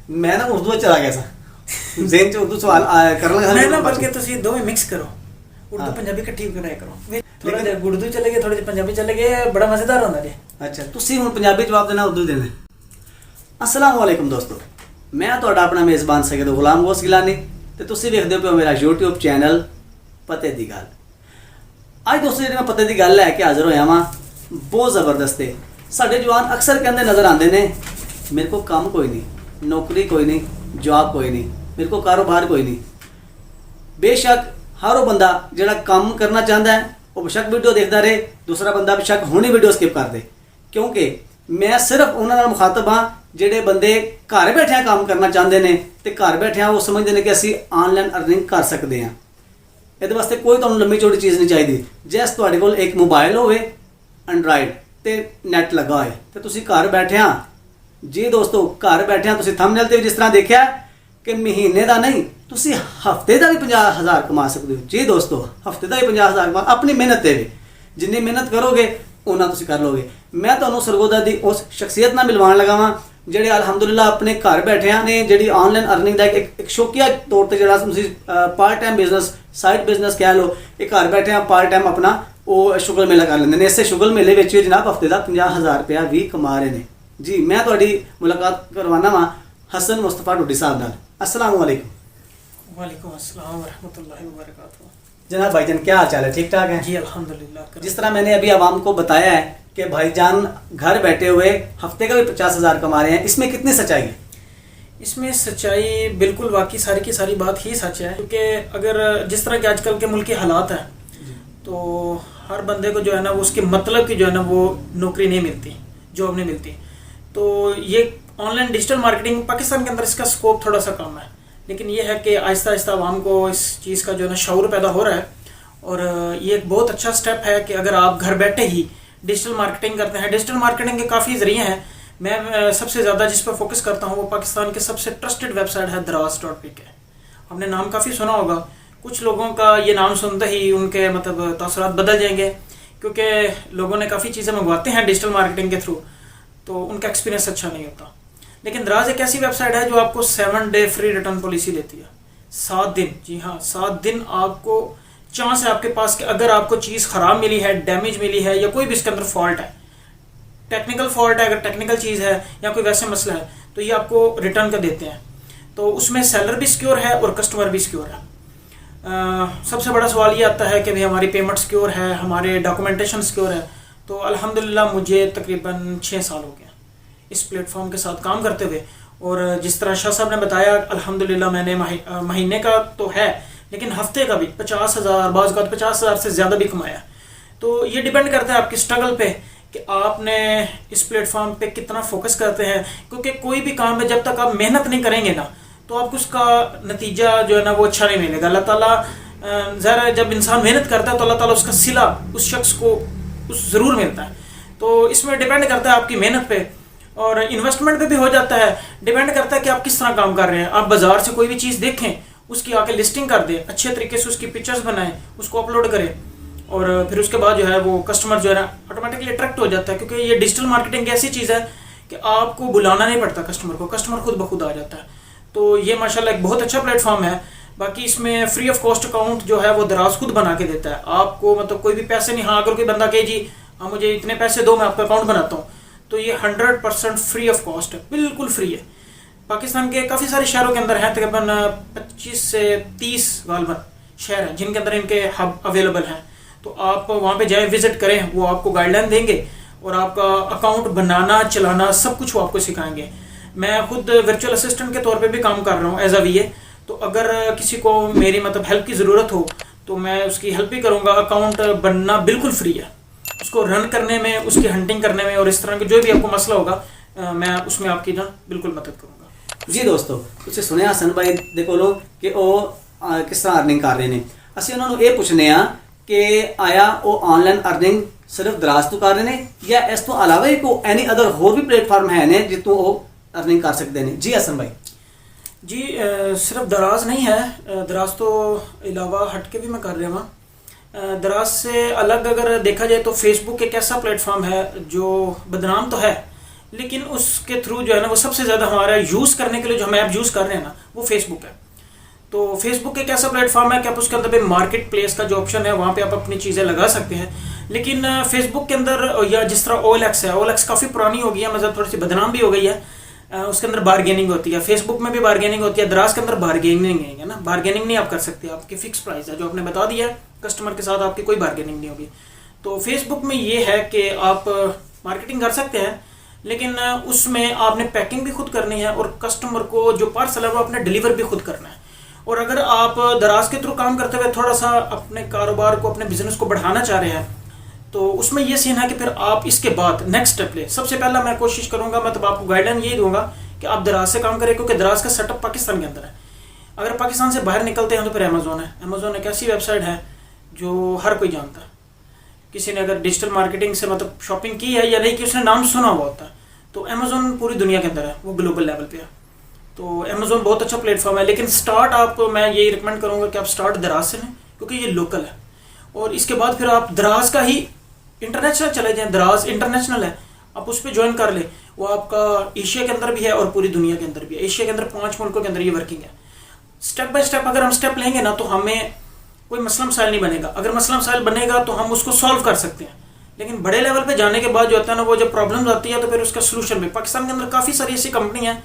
मैं ना उर्दू चला गया सा ज़हन च उर्दू सवाल कर लगा मैं ना बल्कि तुसी दोवें मिक्स करो उर्दू हाँ। पंजाबी इकट्ठी कराया करो थोड़ा जिहा उर्दू चले गए थोड़ा जिहा पंजाबी चले गए बड़ा मजेदार होंदा जी। अच्छा तुसी हुण पंजाबी जवाब देना उर्दू देना। अस्सलाम वालेकुम दोस्तों, मैं तुहाडा अपना मेज़बान सैयद गुलाम गौस गिलानी ते तुसी वेखदे पियो मेरा YouTube चैनल पते दी गल। अज दोस्तों जी मैं पते दी गल लैके हाज़र होया वां बहुत ज़बरदस्त है। साडे जवान अक्सर कहंदे नज़र आंदे ने मेरे को काम कोई नहीं, नौकरी कोई नहीं, जॉब कोई नहीं, मेरे को कारोबार कोई नहीं। बेशक हर वो बंदा जिहड़ा काम करना चाहता है वो बेशक वीडियो देखता रहे, दूसरा बंदा बेशक हुणे वीडियो स्किप कर दे, क्योंकि मैं सिर्फ उन्हां नाल मुखातब हाँ ਜਿਹੜੇ ਬੰਦੇ ਘਰ ਬੈਠਿਆਂ ਕੰਮ ਕਰਨਾ ਚਾਹੁੰਦੇ ਨੇ ਤੇ ਘਰ ਬੈਠਿਆਂ ਉਹ ਸਮਝਦੇ ਨੇ ਕਿ ਅਸੀਂ ਆਨਲਾਈਨ ਅਰਨਿੰਗ ਕਰ ਸਕਦੇ ਹਾਂ। ਇਹਦੇ ਵਾਸਤੇ ਕੋਈ ਤੁਹਾਨੂੰ ਲੰਮੀ ਚੌੜੀ ਚੀਜ਼ ਨਹੀਂ ਚਾਹੀਦੀ। ਜੈਸ ਤੁਹਾਡੇ ਕੋਲ ਇੱਕ ਮੋਬਾਈਲ ਹੋਵੇ ਐਂਡਰਾਇਡ ਤੇ ਨੈਟ ਲੱਗਾ ਹੋਏ ਤੇ ਤੁਸੀਂ ਘਰ ਬੈਠਿਆਂ ਜੀ ਦੋਸਤੋ ਘਰ ਬੈਠਿਆਂ ਤੁਸੀਂ ਥੰਬਨੇਲ ਤੇ ਜਿਸ ਤਰ੍ਹਾਂ ਦੇਖਿਆ ਕਿ ਮਹੀਨੇ ਦਾ ਨਹੀਂ ਤੁਸੀਂ ਹਫਤੇ ਦਾ ਵੀ 50,000 ਕਮਾ ਸਕਦੇ ਹੋ। ਜੀ ਦੋਸਤੋ ਹਫਤੇ ਦਾ ਵੀ 50,000 ਕਮਾ ਆਪਣੀ ਮਿਹਨਤ ਤੇ ਵੀ ਜਿੰਨੀ ਮਿਹਨਤ ਕਰੋਗੇ ਉਹਨਾਂ ਤੁਸੀਂ ਕਰ ਲੋਗੇ। ਮੈਂ ਤੁਹਾਨੂੰ ਸਰਗੋਦਾ ਦੀ ਉਸ ਸ਼ਖਸੀਅਤ ਨਾਲ ਮਿਲਵਾਉਣ ਲਗਾ ਵਾਂ ਜਿਹੜੇ ਅਲਹਮਦੁਲਿਲਾ ਆਪਣੇ ਘਰ ਬੈਠਿਆਂ ਨੇ ਜਿਹੜੀ ਆਨਲਾਈਨ ਅਰਨਿੰਗ ਦਾ ਇੱਕ ਸ਼ੌਕੀਆ ਤੌਰ ਤੇ ਜਿਹੜਾ ਤੁਸੀਂ part time business side business ਕਹਿ ਲਓ, ਇਹ ਘਰ ਬੈਠਿਆਂ ਪਾਰਟ ਟਾਈਮ ਆਪਣਾ ਉਹ ਸ਼ੁਗਲ ਮੇਲਾ ਕਰ ਲੈਂਦੇ ਨੇ। ਇਸੇ ਸ਼ੁਗਲ ਮੇਲੇ ਵਿੱਚ ਵੀ ਜਨਾਬ ਹਫਤੇ ਦਾ 50,000 ਰੁਪਇਆ ਵੀ ਕਮਾ ਰਹੇ ਨੇ। ਜੀ ਮੈਂ ਤੁਹਾਡੀ ਮੁਲਾਕਾਤ ਕਰਵਾਉਣਾ ਵਾਂ ਹਸਨ ਮੁਸਤਫਾ ਢੁੱਡੀ ਸਾਹਿਬ ਨਾਲ। अस्सलाम वालेकुम। वालेकुम अस्सलाम व रहमतुल्लाहि व बरकातुहू। जनाब भाईजान क्या हाल चाल है, ठीक ठाक है? जी अल्हम्दुलिल्लाह। जिस तरह मैंने अभी आवाम को बताया है कि भाईजान घर बैठे हुए हफ्ते का भी 50,000 कमा रहे हैं, इसमें कितनी सच्चाई है? इसमें सच्चाई बिल्कुल वाकई सारी की सारी बात ही सच है, क्योंकि अगर जिस तरह के आजकल के मुल्क के हालात हैं तो हर बंदे को जो है ना वो उसके मतलब की जो है ना वो नौकरी नहीं मिलती, जॉब नहीं मिलती। तो ये ऑनलाइन डिजिटल मार्केटिंग पाकिस्तान के अंदर इसका स्कोप थोड़ा सा कम है, लेकिन ये है कि आहिस्ता आहिस्ता आवाम को इस चीज़ का जो है ना शऊर पैदा हो रहा है। और ये एक बहुत अच्छा स्टेप है कि अगर आप घर बैठे ही डिजिटल मार्केटिंग करते हैं। डिजिटल मार्केटिंग के काफ़ी ज़रिए हैं, मैं सबसे ज़्यादा जिस पर फोकस करता हूँ वो पाकिस्तान के सबसे ट्रस्टेड वेबसाइट है Daraz.pk। हमने नाम काफ़ी सुना होगा, कुछ लोगों का ये नाम सुनते ही उनके मतलब तासुरात बदल जाएंगे, क्योंकि लोगों ने काफ़ी चीज़ें मंगवाते हैं डिजिटल मार्केटिंग के थ्रू तो उनका एक्सपीरियंस अच्छा नहीं होता। लेकिन दराज एक ऐसी वेबसाइट है जो आपको 7 डे फ्री रिटर्न पॉलिसी देती है। 7 दिन, जी हाँ 7 दिन आपको चांस है आपके पास कि अगर आपको चीज़ ख़राब मिली है, डैमेज मिली है या कोई भी इसके अंदर फॉल्ट है, टेक्निकल फॉल्ट है, अगर टेक्निकल चीज़ है या कोई वैसे मसला है तो ये आपको रिटर्न कर देते हैं। तो उसमें सेलर भी सिक्योर है और कस्टमर भी सिक्योर है। सबसे बड़ा सवाल ये आता है कि भाई हमारी पेमेंट सिक्योर है, हमारे डॉक्यूमेंटेशन सिक्योर है। तो अल्हम्दुलिल्लाह मुझे तकरीबन 6 साल हो गया इस प्लेटफॉर्म के साथ काम करते हुए। और जिस तरह शाह साहब ने बताया अल्हम्दुलिल्लाह मैंने महीने का तो है लेकिन हफ्ते का भी 50,000 बाज़ का 50,000 से ज़्यादा भी कमाया। तो ये डिपेंड करता है आपकी स्ट्रगल पे कि आपने इस प्लेटफॉर्म पे कितना फोकस करते हैं, क्योंकि कोई भी काम है जब तक आप मेहनत नहीं करेंगे ना तो आपको उसका नतीजा जो है ना वो अच्छा नहीं मिलेगा। अल्लाह ताला ज़रा जब इंसान मेहनत करता है तो अल्लाह ताला उसका सिला उस शख्स को उस ज़रूर मिलता है। तो इसमें डिपेंड करता है आपकी मेहनत पे और इन्वेस्टमेंट पे भी हो जाता है। डिपेंड करता है कि आप किस तरह काम कर रहे हैं। आप बाज़ार से कोई भी चीज़ देखें, उसकी आके लिस्टिंग कर दें, अच्छे तरीके से उसकी पिक्चर्स बनाएं, उसको अपलोड करें और फिर उसके बाद जो है वो कस्टमर जो है ना ऑटोमेटिकली अट्रैक्ट हो जाता है, क्योंकि ये डिजिटल मार्केटिंग ऐसी चीज़ है कि आपको बुलाना नहीं पड़ता कस्टमर को, कस्टमर खुद ब खुद आ जाता है। तो ये माशाल्लाह एक बहुत अच्छा प्लेटफॉर्म है। बाकी इसमें फ्री ऑफ कॉस्ट अकाउंट जो है वो दराज खुद बना के देता है आपको, मतलब कोई भी पैसे नहीं। हाँ अगर कोई बंदा कहे जी हाँ मुझे इतने पैसे दो मैं आपका अकाउंट बनाता हूँ, तो ये 100% फ्री ऑफ कॉस्ट है, बिल्कुल फ्री है। पाकिस्तान के काफ़ी सारे शहरों के अंदर हैं, तकरीबन 25 से 30 गालबन शहर हैं जिनके अंदर इनके हब अवेलेबल हैं। तो आप वहाँ पे जाए, विजिट करें, वो आपको गाइडलाइन देंगे और आपका अकाउंट बनाना चलाना सब कुछ वो आपको सिखाएंगे। मैं खुद वर्चुअल असिस्टेंट के तौर पे भी काम कर रहा हूँ एज अ VA। तो अगर किसी को मेरी मतलब हेल्प की ज़रूरत हो तो मैं उसकी हेल्प भी करूँगा। अकाउंट बनना बिल्कुल फ्री है, उसको रन करने में, उसकी हंटिंग करने में और इस तरह के जो भी आपको मसला होगा मैं उसमें आपकी ना बिल्कुल मदद करूँगा। जी दोस्तों तुसीं सुनिया हसन भाई दे कोलों कि ਉਹ किस तरह अर्निंग कर रहे हैं। ਅਸੀਂ ਉਹਨਾਂ ਨੂੰ ਇਹ ਪੁੱਛਨੇ ਆ कि आया वो ऑनलाइन अर्निंग सिर्फ दराज तो कर रहे हैं या इस तो अलावा को एनी अदर होर भी प्लेटफॉर्म है ने जितों वो अर्निंग कर सकते हैं? जी हसन भाई। जी सिर्फ दराज नहीं है, दराज तो अलावा हट के भी मैं कर रहा हूँ। दराज से अलग अगर देखा जाए तो फेसबुक एक ऐसा प्लेटफॉर्म है जो बदनाम तो है लेकिन उसके थ्रू जो है ना वो सबसे ज़्यादा हमारा यूज़ करने के लिए जो हम ऐप यूज़ कर रहे हैं ना वो फेसबुक है। तो फेसबुक एक ऐसा प्लेटफॉर्म है कि आप उसके अंदर पे मार्केट प्लेस का जो ऑप्शन है वहाँ पे आप अपनी चीज़ें लगा सकते हैं। लेकिन फेसबुक के अंदर या जिस तरह OLX है, OLX काफ़ी पुरानी हो गई है, मतलब थोड़ी सी बदनाम भी हो गई है। उसके अंदर बार्गेनिंग होती है, फेसबुक में भी बार्गेनिंग होती है, दराज के अंदर बार्गेनिंग है ना, बार्गेनिंग नहीं आप कर सकते, आपकी फिक्स प्राइस है जो आपने बता दिया है, कस्टमर के साथ आपकी कोई बार्गेनिंग नहीं होगी। तो फेसबुक में ये है कि आप मार्केटिंग कर सकते हैं, लेकिन उसमें आपने पैकिंग भी खुद करनी है और कस्टमर को जो पार्सल है वो आपने डिलीवर भी खुद करना है। और अगर आप दराज के थ्रू काम करते हुए थोड़ा सा अपने कारोबार को, अपने बिजनेस को बढ़ाना चाह रहे हैं, तो उसमें ये सीन है कि फिर आप इसके बाद नेक्स्ट स्टेप ले। सबसे पहला मैं कोशिश करूंगा, मतलब आपको गाइडलाइन यही दूंगा कि आप दराज से काम करें, क्योंकि दराज का सेटअप पाकिस्तान के अंदर है। अगर पाकिस्तान से बाहर निकलते हैं तो फिर अमेजोन है। अमेजोन एक ऐसी वेबसाइट है जो हर कोई जानता है। किसी ने अगर डिजिटल मार्केटिंग से मतलब शॉपिंग की है या नहीं कि उसने नाम सुना हुआ होता है, तो अमेजोन पूरी दुनिया के अंदर है, वो ग्लोबल लेवल पे है। तो अमेजोन बहुत अच्छा प्लेटफॉर्म है, लेकिन स्टार्ट आपको मैं यही रिकमेंड करूंगा कि आप स्टार्ट दराज से लें, क्योंकि ये लोकल है। और इसके बाद फिर आप दराज का ही इंटरनेशनल चले जाएं, दराज इंटरनेशनल है, आप उस पर ज्वाइन कर ले। वो आपका एशिया के अंदर भी है और पूरी दुनिया के अंदर भी है। एशिया के अंदर 5 मुल्कों के अंदर ये वर्किंग है। स्टेप बाय स्टेप अगर हम स्टेप लेंगे ना तो हमें कोई मसला मसाइल नहीं बनेगा। अगर मसला मसाइल बनेगा तो हम उसको सॉल्व कर सकते हैं, लेकिन बड़े लेवल पे जाने के बाद जो होता है ना, वो जब प्रॉब्लम आती है तो फिर उसका सोल्यूशन भी। पाकिस्तान के अंदर काफ़ी सारी ऐसी कंपनी है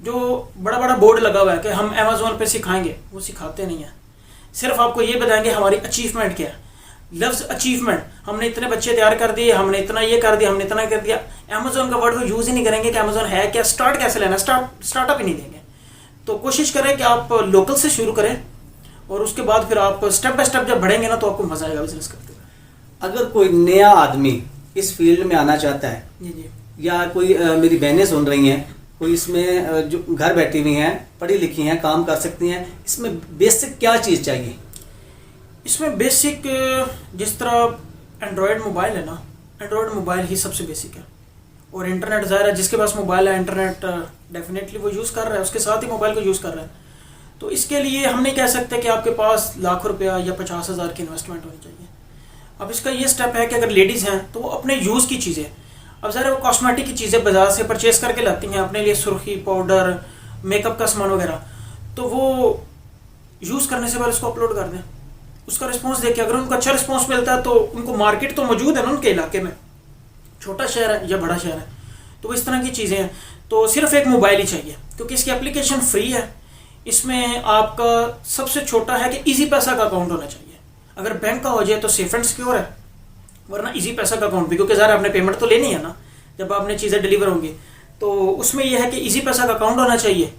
जो बड़ा बड़ा बोर्ड लगा हुआ है कि हम अमेजोन पे सिखाएंगे, वो सिखाते नहीं है। सिर्फ आपको ये बताएंगे हमारी अचीवमेंट क्या है। लफ्ज़ अचीवमेंट, हमने इतने बच्चे तैयार कर दिए, हमने इतना ये कर दिया, हमने इतना कर दिया। अमेजोन का वर्ड वो यूज़ ही नहीं करेंगे कि अमेजोन है क्या, स्टार्ट कैसे लेना, स्टार्टअप ही नहीं देंगे। तो कोशिश करें कि आप लोकल से शुरू करें और उसके बाद फिर आप स्टेप बाय स्टेप जब बढ़ेंगे ना तो आपको मजा आएगा बिजनेस करते हुए। अगर कोई नया आदमी इस फील्ड में आना चाहता है, जी या कोई मेरी बहनें सुन रही हैं, कोई इसमें जो घर बैठी हुई हैं, पढ़ी लिखी हैं, काम कर सकती हैं, इसमें बेसिक क्या चीज़ चाहिए? इसमें बेसिक जिस तरह एंड्रॉयड मोबाइल है ना, एंड्रॉयड मोबाइल ही सबसे बेसिक है। और इंटरनेट ज़ाहिर है, जिसके पास मोबाइल है इंटरनेट डेफिनेटली वो यूज़ कर रहा है, उसके साथ ही मोबाइल को यूज़ कर रहा है। तो इसके लिए हम नहीं कह सकते कि आपके पास लाख रुपया या 50,000 की इन्वेस्टमेंट होनी चाहिए। अब इसका ये स्टेप है कि अगर लेडीज़ हैं तो वो अपने यूज़ की चीज़ें, अब ज़रा वो कॉस्मेटिक की चीज़ें बाजार से परचेज करके लाती हैं अपने लिए, सुर्खी, पाउडर, मेकअप का सामान वगैरह, तो वो यूज़ करने से पहले उसको अपलोड कर दें। उसका रिस्पांस देखिए, अगर उनको अच्छा रिस्पांस मिलता है तो उनको मार्केट तो मौजूद है ना उनके इलाके में, छोटा शहर है या बड़ा शहर है, तो इस तरह की चीज़ें हैं। तो सिर्फ एक मोबाइल ही चाहिए, क्योंकि इसकी एप्लीकेशन फ्री है। इसमें आपका सबसे छोटा है कि इजी पैसा का अकाउंट होना चाहिए। अगर बैंक का हो जाए तो सेफ एंड सिक्योर है, वरना इजी पैसा का अकाउंट भी, क्योंकि ज़रा आपने पेमेंट तो लेनी है ना जब आपने चीज़ें डिलीवर होंगी। तो उसमें यह है कि इजी पैसा का अकाउंट होना चाहिए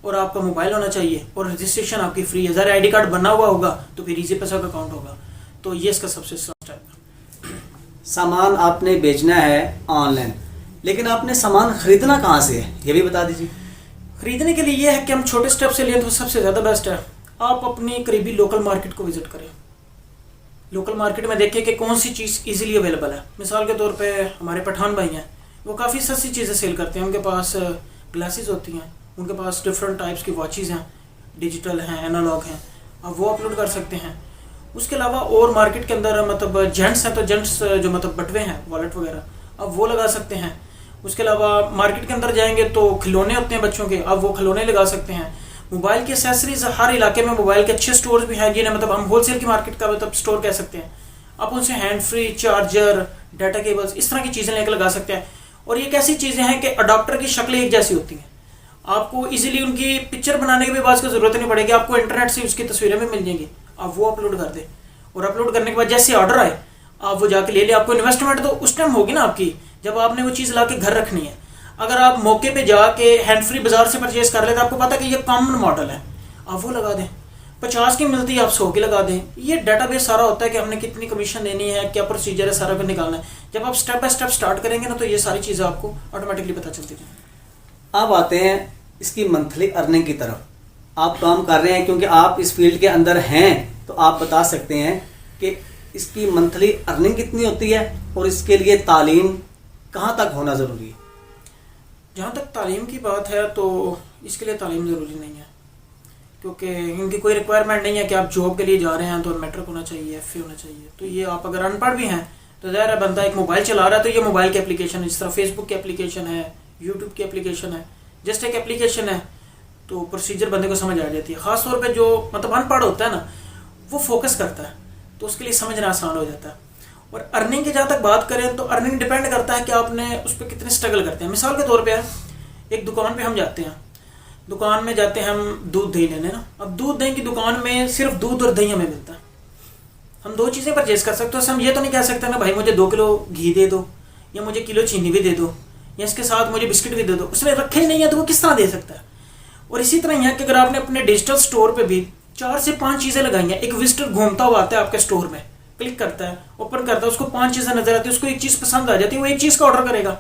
और आपका मोबाइल होना चाहिए और रजिस्ट्रेशन आपकी फ्री है। ज़रा आईडी कार्ड बना हुआ होगा तो फिर इजी पैसा का अकाउंट होगा। तो ये इसका सबसे स्टार्ट है। सामान आपने बेचना है ऑनलाइन, लेकिन आपने सामान खरीदना कहाँ से है, ये भी बता दीजिए। खरीदने के लिए ये है कि हम छोटे स्टेप से लें तो सबसे ज़्यादा बेस्ट है। आप अपनी करीबी लोकल मार्केट को विजिट करें। लोकल मार्केट में देखें कि कौन सी चीज़ इजीली अवेलेबल है। मिसाल के तौर पे हमारे पठान भाई हैं, वो काफ़ी सस्ती चीज़ें सेल करते हैं। उनके पास ग्लासेस होती हैं, उनके पास डिफरेंट टाइप्स की वॉचेज़ हैं, डिजिटल हैं, एनालॉग हैं, आप वो अपलोड कर सकते हैं। उसके अलावा और मार्केट के अंदर मतलब जेंट्स हैं तो जेंट्स जो मतलब बटवे हैं, वॉलेट वगैरह, आप वो लगा सकते हैं। उसके अलावा मार्केट के अंदर जाएंगे तो खिलौने होते हैं बच्चों के, आप वो खिलौने लगा सकते हैं। मोबाइल की एसेसरीज, हर इलाके में मोबाइल के अच्छे स्टोर्स भी हैं, जिन्हें मतलब हम होलसेल की मार्केट का मतलब स्टोर कह सकते हैं। आप उनसे hand free, charger, data cables, इस तरह की चीज़ें लेकर लगा सकते हैं। और ये एक ऐसी चीज़ें हैं कि अडाप्टर की शक्ल एक जैसी होती हैं। आपको इजीली उनकी पिक्चर बनाने की भी बात की ज़रूरत नहीं पड़ेगी, आपको इंटरनेट से उसकी तस्वीरें भी मिल जाएंगी, आप वो अपलोड कर दें। और अपलोड करने के बाद जैसे ऑर्डर आए आप वो जाके ले लें। आपको इन्वेस्टमेंट तो उस टाइम होगी ना आपकी जब आपने वो चीज़ ला के घर रखनी है। अगर आप मौके पे जाके हैंड फ्री बाजार से परचेज कर लेते, आपको पता है कि ये कॉमन मॉडल है, आप वो लगा दें। 50 की मिलती है, आप 100 की लगा दें। ये डाटाबेस सारा होता है कि हमने कितनी कमीशन देनी है, क्या प्रोसीजर है, सारा पे निकालना है। जब आप स्टेप बाय स्टेप स्टार्ट करेंगे ना तो ये सारी चीज़ें आपको ऑटोमेटिकली पता चलती जाएंगी। अब आते हैं इसकी मंथली अर्निंग की तरफ। आप काम कर रहे हैं, क्योंकि आप इस फील्ड के अंदर हैं, तो आप बता सकते हैं कि इसकी मंथली अर्निंग कितनी होती है और इसके लिए तालीम कहाँ तक होना ज़रूरी है। जहाँ तक तालीम की बात है तो इसके लिए तालीम ज़रूरी नहीं है, क्योंकि इनकी कोई रिक्वायरमेंट नहीं है कि आप जॉब के लिए जा रहे हैं तो मैट्रिक होना चाहिए, FA होना चाहिए। तो ये आप अगर अनपढ़ भी हैं तो ज़ाहिर है बंदा एक मोबाइल चला रहा है तो ये मोबाइल की एप्लीकेशन है, जिस तरह फेसबुक की एप्लीकेशन है, यूट्यूब की एप्लीकेशन है, जस्ट एक एप्लीकेशन है, तो प्रोसीजर बंदे को समझ आ जाती है। ख़ास तौर पे जो मतलब अनपढ़ होता है ना, वो फोकस करता है, तो उसके लिए समझना आसान हो जाता है। और अर्निंग की जहाँ तक बात करें तो अर्निंग डिपेंड करता है कि आपने उस पर कितने स्ट्रगल करते हैं। मिसाल के तौर पे एक दुकान पे हम जाते हैं, दुकान में जाते हैं हम दूध दही लेने ना। अब दूध दही की दुकान में सिर्फ दूध और दही हमें मिलता है, हम दो चीज़ें परचेज कर सकते हो। हम ये तो नहीं कह सकते ना भाई मुझे 2 किलो घी दे दो, या मुझे किलो चीनी भी दे दो, या इसके साथ मुझे बिस्किट भी दे दो। उसने रखे ही नहीं है तो वो किस तरह दे सकता है। और इसी तरह यहाँ कि अगर आपने अपने डिजिटल स्टोर पे भी 4 से 5 चीज़ें लगाई हैं, एक विजिटर घूमता हुआ आता है आपके स्टोर में, क्लिक करता है, ओपन करता है, उसको 5 चीज़ें नजर आती है, उसको एक चीज़ पसंद आ जाती है, वो एक चीज़ का ऑर्डर करेगा।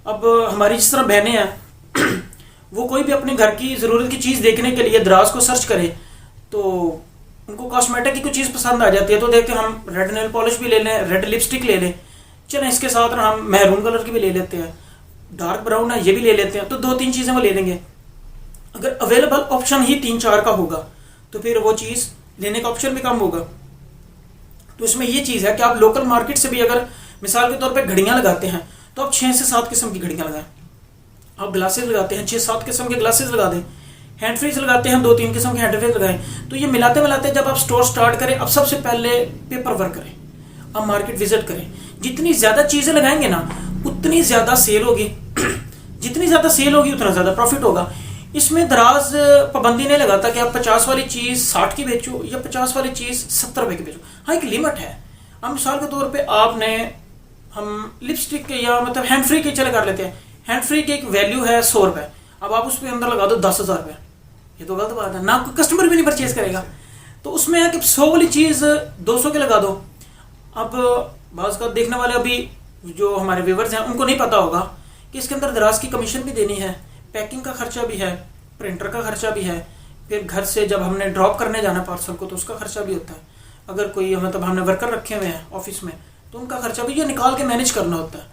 अब हमारी जिस तरह बहनें हैं वो कोई भी अपने घर की ज़रूरत की चीज़ देखने के लिए दराज को सर्च करे तो उनको कॉस्मेटिक की कोई चीज़ पसंद आ जाती है, तो देखते हम रेड नेल पॉलिश भी ले लें, रेड लिपस्टिक ले लें, चलें इसके साथ हम मैरून कलर की भी ले लेते हैं, डार्क ब्राउन है ये भी ले लेते हैं, तो 2-3 चीज़ें वो ले लेंगे। अगर अवेलेबल ऑप्शन ही 3-4 का होगा तो फिर वो चीज़ लेने का ऑप्शन भी कम होगा। तो इसमें ये चीज़ है कि आप लोकल मार्केट से भी अगर मिसाल के तौर पे घड़ियाँ लगाते हैं तो आप 6 से 7 किस्म की घड़ियाँ लगाएं। आप ग्लासेस लगाते हैं 6-7 किस्म के ग्लासेस लगा दें। हैंड फ्रीज लगाते हैं 2-3 किस्म के हैंड फ्रीज लगाएं। तो ये मिलाते मिलाते जब आप स्टोर स्टार्ट करें, अब सबसे पहले पेपर वर्क करें, आप मार्केट विजिट करें। जितनी ज़्यादा चीज़ें लगाएंगे ना उतनी ज़्यादा सेल होगी जितनी ज़्यादा सेल होगी उतना ज़्यादा प्रॉफिट होगा। इसमें दराज पाबंदी नहीं लगाता कि आप 50 वाली चीज़ 60 की बेचो या 50 वाली चीज़ 70 रुपये की बेचो। हाँ, एक लिमिट है। अब मिसाल के तौर पे आपने हम लिपस्टिक या मतलब हैंड फ्री के चले कर लेते हैं, हैंड फ्री की एक वैल्यू है 100 रुपये, अब आप उसके अंदर लगा दो 10,000 रुपये, ये तो गलत बात है ना, कोई कस्टमर भी नहीं परचेज करेगा। तो उसमें है कि 100 वाली चीज़ 200 के लगा दो। अब बाज़ का देखने वाले अभी जो हमारे व्यूवर्स हैं उनको नहीं पता होगा कि इसके अंदर दराज की कमीशन भी देनी है, पैकिंग का खर्चा भी है, प्रिंटर का खर्चा भी है, फिर घर से जब हमने ड्रॉप करने जाना पार्सल को तो उसका खर्चा भी होता है। अगर कोई मतलब हमने वर्कर रखे हुए हैं ऑफिस में तो उनका खर्चा भी ये निकाल के मैनेज करना होता है।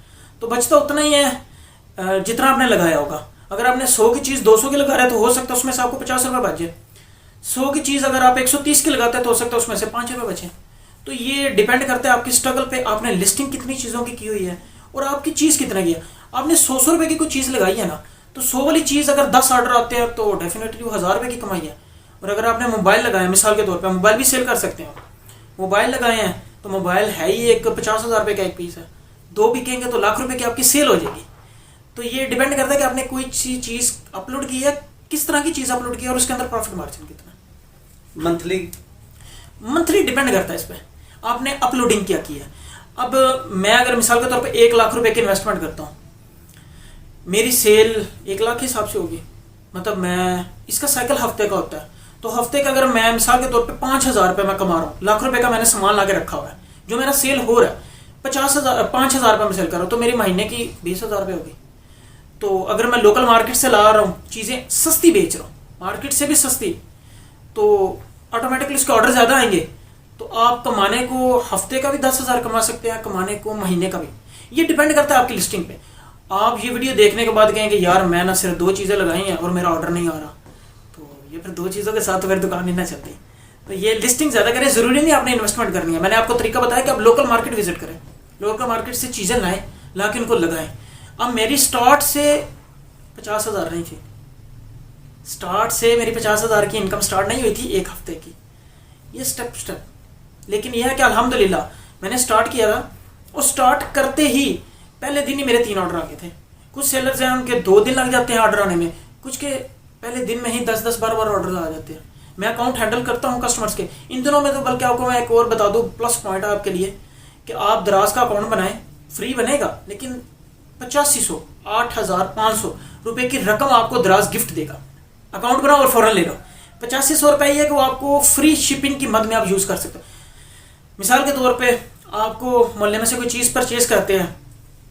तो बचता उतना ही है जितना आपने लगाया होगा। अगर आपने 100 की चीज़ 200 की लगा रहे हैं तो हो सकता है उसमें से आपको 50 रुपये बचे। 100 की चीज़ अगर आप 130 की लगाते हैं तो हो सकता है उसमें से 5 रुपये बचे। तो ये डिपेंड करता है आपकी स्ट्रगल पे, आपने लिस्टिंग कितनी चीज़ों की हुई है और आपकी चीज़ कितना की है। आपने 100 रुपये की कोई चीज़ लगाई है ना, तो 100 वाली चीज़ अगर 10 ऑर्डर आते हैं तो डेफिनेटली वो 1000 रुपये की कमाई है। और अगर आपने मोबाइल लगाया, मिसाल के तौर पर मोबाइल भी सेल कर सकते हैं, मोबाइल लगाए हैं तो मोबाइल है ही एक 50,000 रुपये का एक पीस है, 2 बिकेंगे तो लाख रुपए की आपकी सेल हो जाएगी। तो ये डिपेंड करता है कि आपने कोई चीज़ अपलोड की है, किस तरह की चीज़ अपलोड की है और उसके अंदर प्रॉफिट मार्जिन कितना। मंथली डिपेंड करता है इस पर आपने अपलोडिंग क्या की है। अब मैं अगर मिसाल के तौर पे 1 लाख रुपए की इन्वेस्टमेंट करता हूँ, मेरी सेल 1 लाख के हिसाब से होगी। मतलब मैं इसका साइकिल हफ्ते का होता है, तो हफ्ते का अगर मैं मिसाल के तौर पे 5,000 रुपये मैं कमा रहा हूँ, लाख रुपए का मैंने सामान ला के रखा हुआ है, जो मेरा सेल हो रहा है 5,000 रुपये में सेल कर रहा हूँ, तो मेरी महीने की 20,000 रुपये होगी। तो अगर मैं लोकल मार्केट से ला रहा हूँ, चीज़ें सस्ती बेच रहा हूँ, मार्केट से भी सस्ती, तो ऑटोमेटिकली उसके ऑर्डर ज़्यादा आएंगे। तो आप कमाने को हफ्ते का भी 10,000 कमा सकते हैं, कमाने को महीने का भी। ये डिपेंड करता है आपकी लिस्टिंग पे। आप ये वीडियो देखने के बाद कहेंगे यार मैं ना सिर्फ 2 चीज़ें लगाई हैं और मेरा ऑर्डर नहीं आ रहा, तो ये फिर 2 चीज़ों के साथ तो फिर दुकान नहीं ना चलती। तो ये लिस्टिंग ज़्यादा करें, ज़रूरी नहीं आपने इन्वेस्टमेंट करनी है। मैंने आपको तरीका बताया कि आप लोकल मार्केट विजिट करें, लोकल मार्केट से चीज़ें लाएँ, ला के उनको लगाएं। अब मेरी स्टार्ट से 50,000 नहीं थी, स्टार्ट से मेरी 50,000 की इनकम स्टार्ट नहीं हुई थी एक हफ्ते की, ये स्टेप। लेकिन यह है कि अल्हम्दुलिल्लाह मैंने स्टार्ट किया था और स्टार्ट करते ही पहले दिन ही मेरे 3 ऑर्डर आ गए थे। कुछ सेलर्स हैं उनके 2 दिन लग जाते हैं ऑर्डर आने में, कुछ के पहले दिन में ही 10-10, 12-12 ऑर्डर आ जाते हैं। मैं अकाउंट हैंडल करता हूँ कस्टमर्स के इन दिनों में। तो बल्कि आपको मैं एक और बता दूँ, प्लस पॉइंट है आपके लिए कि आप दराज का अकाउंट बनाएं, फ्री बनेगा, लेकिन 8500, 8,500 रुपये की रकम आपको दराज गिफ्ट देगा। अकाउंट बनाओ और फौरन ले लो। 8500 रुपये है कि वो आपको फ्री शिपिंग की मद में आप यूज़ कर सकते हो। मिसाल के तौर पे आपको मोहल्ले में से कोई चीज़ परचेज करते हैं,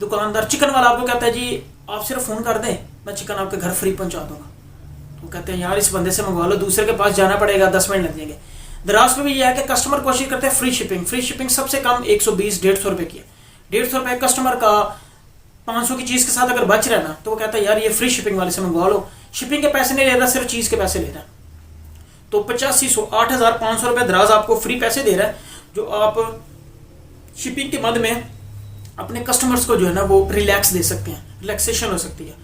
दुकानदार चिकन वाला आपको कहता है जी आप सिर्फ फ़ोन कर दें मैं चिकन आपके घर फ्री पहुंचा दूंगा। तो कहते हैं यार इस बंदे से मंगवा लो, दूसरे के पास जाना पड़ेगा, 10 मिनट लग जाएंगे। दराज पे भी यह है कि कस्टमर कोशिश करते हैं फ्री शिपिंग सबसे कम 120-150 रुपये की है। 150 रुपये कस्टमर का 500 की चीज़ के साथ अगर बच रहा है ना, तो वो कहता है यार ये फ्री शिपिंग वाले से मंगवा लो, शिपिंग के पैसे नहीं ले रहा, सिर्फ चीज़ के पैसे ले रहा है। तो 8500, 8,500 रुपये दराज आपको फ्री पैसे दे रहा है, जो आप शिपिंग के मद में अपने कस्टमर्स को जो है ना वो रिलैक्स दे सकते हैं, रिलैक्सेशन हो सकती है।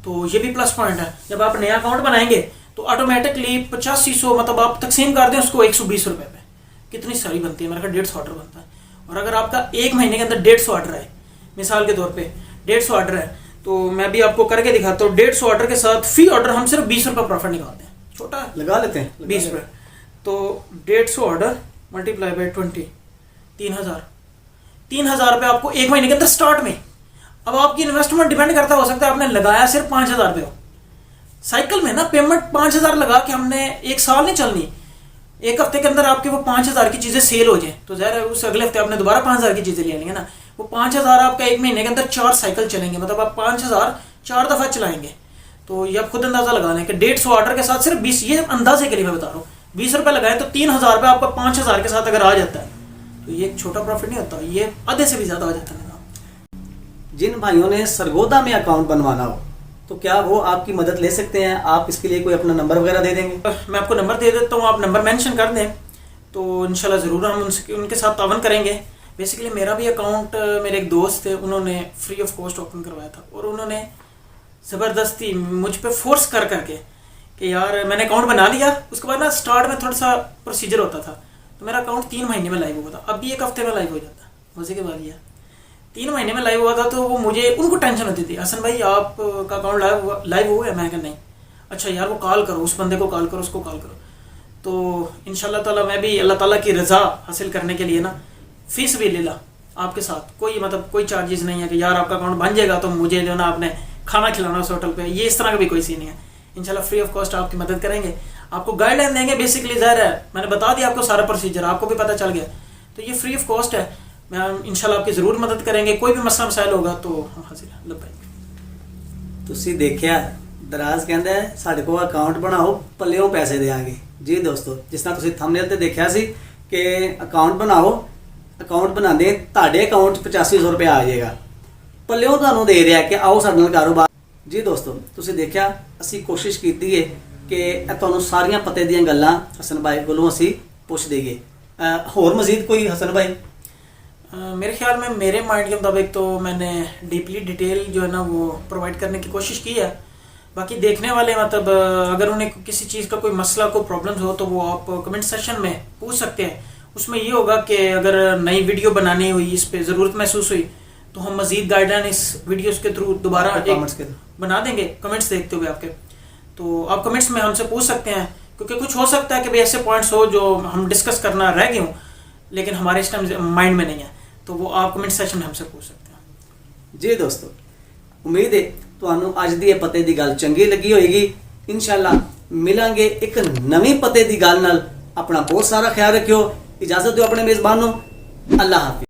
तो ये भी प्लस पॉइंट है। जब आप नया अकाउंट बनाएंगे तो ऑटोमेटिकली 8500 मतलब आप तकसीम कर दें उसको 120 रुपए पे, कितनी सारी बनती है, मेरा ख्याल 150 ऑर्डर बनता है। और अगर आपका एक महीने के अंदर 150 ऑर्डर है, मिसाल के तौर पे 150 ऑर्डर है, तो मैं भी आपको करके दिखाता हूँ। 150 ऑर्डर के साथ फी ऑर्डर हम सिर्फ 20 रुपये प्रॉफिट निकालते हैं, छोटा है, लगा लेते हैं 20 रुपये। तो 150 ऑर्डर मल्टीप्लाई बाई 20, 3000 रुपये आपको एक महीने के अंदर स्टार्ट में। अब आपकी इन्वेस्टमेंट डिपेंड करता हो सकता है आपने लगाया सिर्फ 5000 रुपये हो, साइकिल में ना पेमेंट 5000 लगा के हमने एक साल नहीं चलनी, एक हफ्ते के अंदर आपके वो 5000 की चीजें सेल हो जाए तो ज़ाहिर है उस अगले हफ्ते आपने दोबारा 5000 की चीजें ले लेंगे ना। वो 5000 आपका एक महीने के अंदर 4 साइकिल चलेंगे, मतलब आप 5000 4 दफा चलाएंगे। तो ये आप खुद अंदाजा लगा लें कि 150 ऑर्डर के साथ सिर्फ 20, ये अंदाजे के लिए मैं बता रहा हूँ, 20 रुपए लगाए तो 3000 रुपये आपका 5000 के साथ अगर आ जाता है तो ये एक छोटा प्रॉफिट नहीं होता, ये आधे से भी ज्यादा हो जाता है। जिन भाइयों ने सरगोदा में अकाउंट बनवाना हो तो क्या वो आपकी मदद ले सकते हैं? आप इसके लिए कोई अपना नंबर वगैरह दे देंगे? मैं आपको नंबर दे देता हूँ, आप नंबर मेंशन कर दें तो इंशाल्लाह ज़रूर हम उनके साथ तावन करेंगे। बेसिकली मेरा भी अकाउंट मेरे एक दोस्त थे, उन्होंने फ्री ऑफ कॉस्ट ओपन करवाया था और उन्होंने ज़बरदस्ती मुझ पे फोर्स कर करके कि यार मैंने अकाउंट बना लिया। उसके बाद ना स्टार्ट में थोड़ा सा प्रोसीजर होता था, तो मेरा अकाउंट 3 महीने में लाइव हुआ था, अब भी 1 हफ्ते में लाइव हो जाता। मजे की बात यह 3 महीने में लाइव हुआ था, तो वो मुझे उनको टेंशन होती थी, हसन भाई आपका अकाउंट लाइव हुआ है? मैं कहा नहीं। अच्छा यार वो कॉल करो, उस बंदे को कॉल करो, उसको कॉल करो। तो इंशाल्लाह ताला मैं भी अल्लाह ताला की रज़ा हासिल करने के लिए ना फीस भी ले ला आपके साथ, कोई मतलब कोई चार्जेस नहीं है कि यार आपका अकाउंट बन जाएगा तो मुझे जो ना आपने खाना खिलाना उस होटल पे, ये इस तरह का भी कोई सीन नहीं है। इंशाल्लाह फ्री ऑफ कॉस्ट आपकी मदद करेंगे, आपको गाइडलाइन देंगे। बेसिकली ज़ाहिर है मैंने बता दिया आपको सारा प्रोसीजर, आपको भी पता चल गया, तो ये फ्री ऑफ कॉस्ट है। मैं इंशाल्लाह आपकी ज़रूर मदद करेंगे, कोई भी मसला मसाइल होगा तो हम हाजिर हैं। लब्बैक। ਤੁਸੀਂ ਦੇਖਿਆ ਦਰਾਜ਼ ਕਹਿੰਦਾ ਹੈ ਸਾਡੇ ਕੋਲ ਅਕਾਊਂਟ ਬਣਾਓ ਪੱਲਿਓਂ ਪੈਸੇ ਦੇਾਂਗੇ। ਜੀ ਦੋਸਤੋ, ਜਿਸ ਤਰ੍ਹਾਂ ਤੁਸੀਂ ਥੰਬਨੇਲ ਤੇ ਦੇਖਿਆ ਸੀ ਕਿ ਅਕਾਊਂਟ ਬਣਾਓ, ਅਕਾਊਂਟ ਬਣਾਉਂਦੇ ਤੁਹਾਡੇ ਅਕਾਊਂਟ 'ਚ 8500 ਰੁਪਏ ਆ ਜਾਏਗਾ, ਪੱਲਿਓਂ ਤੁਹਾਨੂੰ ਦੇ ਰਿਹਾ ਕਿ ਆਓ ਸਾਡੇ ਨਾਲ ਕਾਰੋਬਾਰ। ਜੀ ਦੋਸਤੋ, ਤੁਸੀਂ ਦੇਖਿਆ ਅਸੀਂ ਕੋਸ਼ਿਸ਼ ਕੀਤੀ ਹੈ ਕਿ ਤੁਹਾਨੂੰ ਸਾਰੀਆਂ ਪਤੇ ਦੀਆਂ ਗੱਲਾਂ ਹਸਨ ਭਾਈ ਕੋਲੋਂ ਅਸੀਂ ਪੁੱਛ ਦੇਈਏ। ਹੋਰ ਮਜ਼ੀਦ ਕੋਈ हसन भाई? मेरे ख्याल में मेरे माइंड के मुताबिक तो मैंने डीपली डिटेल जो है ना वो प्रोवाइड करने की कोशिश की है। बाकी देखने वाले मतलब अगर उन्हें किसी चीज़ का कोई मसला कोई प्रॉब्लम्स हो तो वो आप कमेंट सेक्शन में पूछ सकते हैं। उसमें ये होगा कि अगर नई वीडियो बनानी हुई, इस पर ज़रूरत महसूस हुई तो हम मज़ीद गाइडलाइन इस वीडियोज़ के थ्रू दोबारा बना देंगे कमेंट्स देखते हुए आपके। तो आप कमेंट्स में हमसे पूछ सकते हैं, क्योंकि कुछ हो सकता है कि भाई ऐसे पॉइंट्स हो जो हम डिस्कस करना रह गए हों लेकिन हमारे इस टाइम माइंड में नहीं है, तो वो आप कमेंट सेक्शन में हमसे पूछ सकते हैं। जी दोस्तों, उम्मीद है ਤੁਹਾਨੂੰ ਅੱਜ ਦੀ ਇਹ ਪਤੇ ਦੀ ਗੱਲ ਚੰਗੀ ਲੱਗੀ ਹੋਏਗੀ। ਇਨਸ਼ਾਅੱਲਾ ਮਿਲਾਂਗੇ ਇੱਕ ਨਵੀਂ ਪਤੇ ਦੀ ਗੱਲ ਨਾਲ। ਆਪਣਾ ਬਹੁਤ ਸਾਰਾ ਖਿਆਲ ਰੱਖਿਓ। ਇਜਾਜ਼ਤ ਦਿਓ ਆਪਣੇ ਮੇਜ਼ਬਾਨ ਨੂੰ। ਅੱਲਾਹ ਹਾਫਿਜ਼।